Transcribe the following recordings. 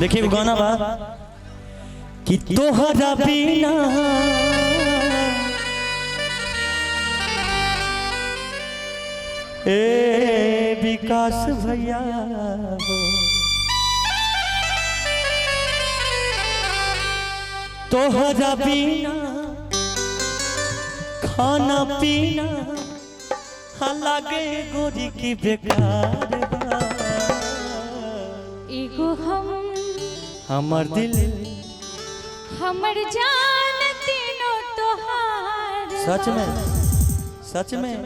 देखिए गाना बा कि तोहरा बिना ए विकास भैया हो तोहरा बिना खाना पीना लगे गोरी की बेकार एगो हमर दिल हमर जान तीनों तोहार सच में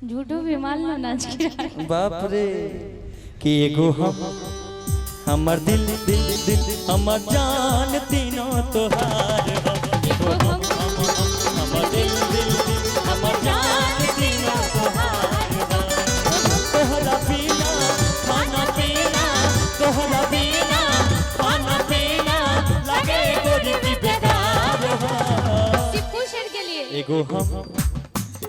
झूठो भी मान लो नाच के बाप रे कि एगो हमर दिल दिल दिल हमर जान तीनों तोहार एगो हमर दिल दिल दिल हमर जान तीनों तोहार तोहरा बिना खाना पीना तोहरा बिना खाना पीना लगे गोरी की बेकार सिप्पू शेर के लिए एगो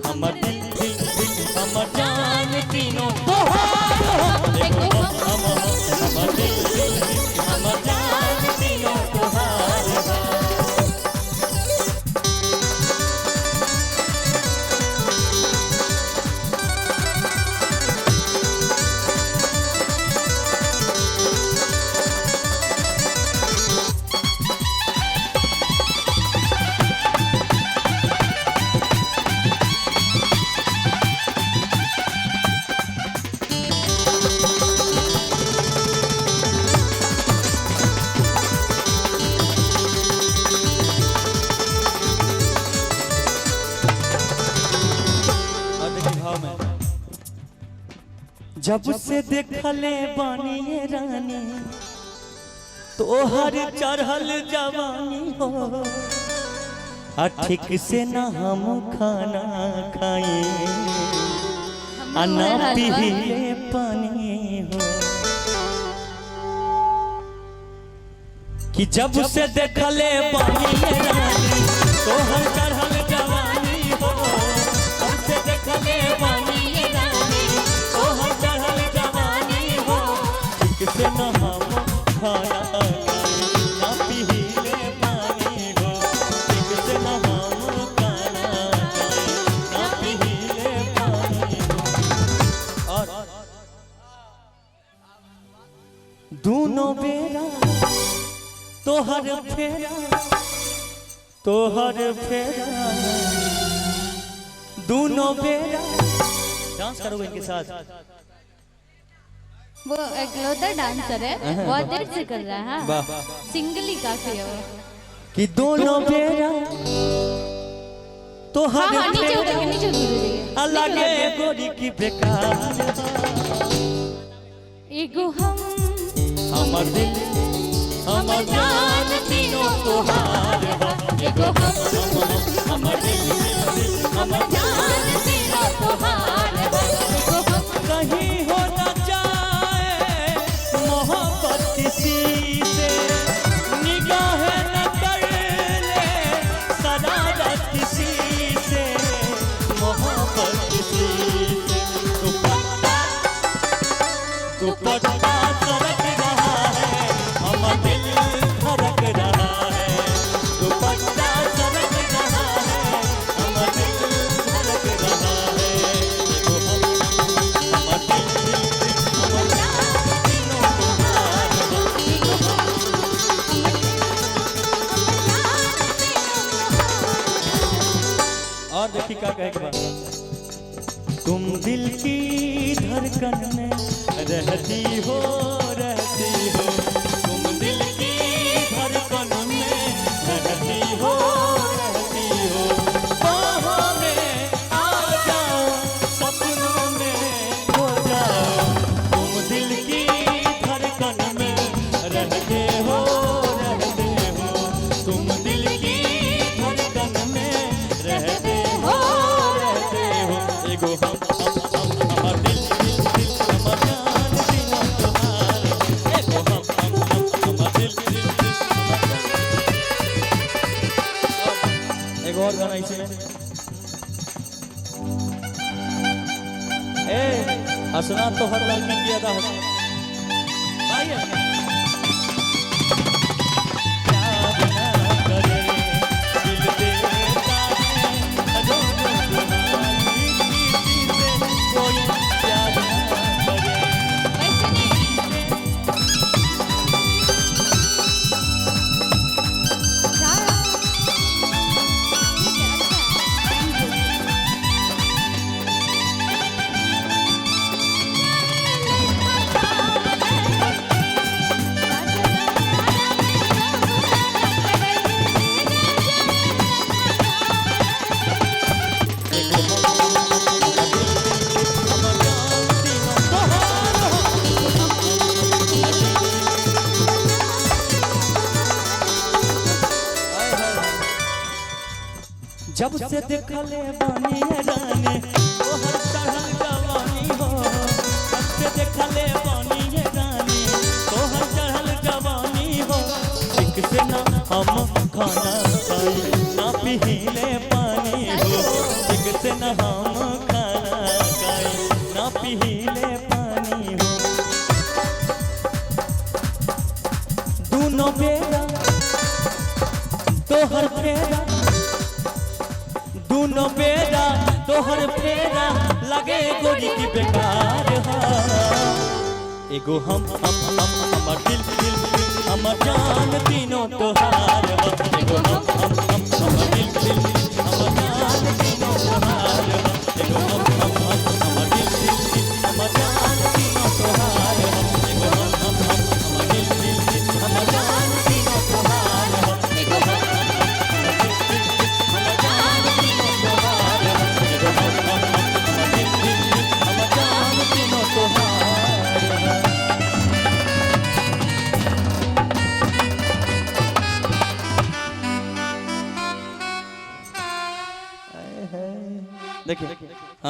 हमर दिल दिल दिल हमर जान तीनों तोहार एगो हमर दिल दिल दिल हमर जान तीनों तोहार जब से देखले बानी रानी तोहर चढ़ल जवानी हो ठीक से न हम खाना खाए ना पीले पानी हो कि जब से देखले बानी रानी तोहर चढ़ल जवानी हो जब से देखले बानी से न हम खाना ना पीले पानी हो ठीक से न हम खाना ना पीले पानी हो और दोनों बेरा तोहर फेरा दोनों बेरा डांस करोगे इनके साथ वो एकलौता डांसर है बहुत देर से कर रहा है सिंगल ही काफी है वो कि दोनों बेरा तो हर अलग गोरी की बेकार एगो हमर दिल हमर जान तीनों तोहार एगो हमर दिल हमर जान तीनों तोहार एगो कहीं हो ना किसी से निगाह न कर ले शरारत किसी से मोहब्बत किसी से दुपट्टा सरक रहा है हमर दिल धड़क रहा है दुपट्टा सरक रहा है हमर दिल धड़क रहा है हमर दिल हमर और देखिए क्या कहेगा तुम दिल की धड़कन में रहती हो तुम दिल की धड़कन में रहती हो बाहों में आ जाओ सपनों में खो जाओ तुम दिल की धड़कन में रहते हो तुम दिल की धड़कन में रहते एगो हमर दिल दिल दिल हमर जान तीनों तोहार एगो हमर दिल दिल दिल एगो और गाना इसी में ए हसना तो हर लाल में किया था आइए जब से देखले बानी रानी तोहर चढ़ल जवानी हो, जब से देखले बानी रानी तोहर चढ़ल जवानी हो। ठीक से ना हम खाना खाई ना पीले पानी हो, ठीक से ना हम खाना खाई ना पीले पानी हो। दूनो बेरा तोहर फेरा, दूनो बेरा तोहर फेरा लगे गोरी की बेकार है। एगो हम हमर दिल दिल हमर जान तीनों तोहार है। एगो हम हमर दिल दिल हमर जान तीनों तोहार है। एगो हम हमर दिल दिल हमर जान तीनों तोहार है। एगो हम हमर दिल दिल हमर जान तीनों तोहार है। एगो हम देखिए।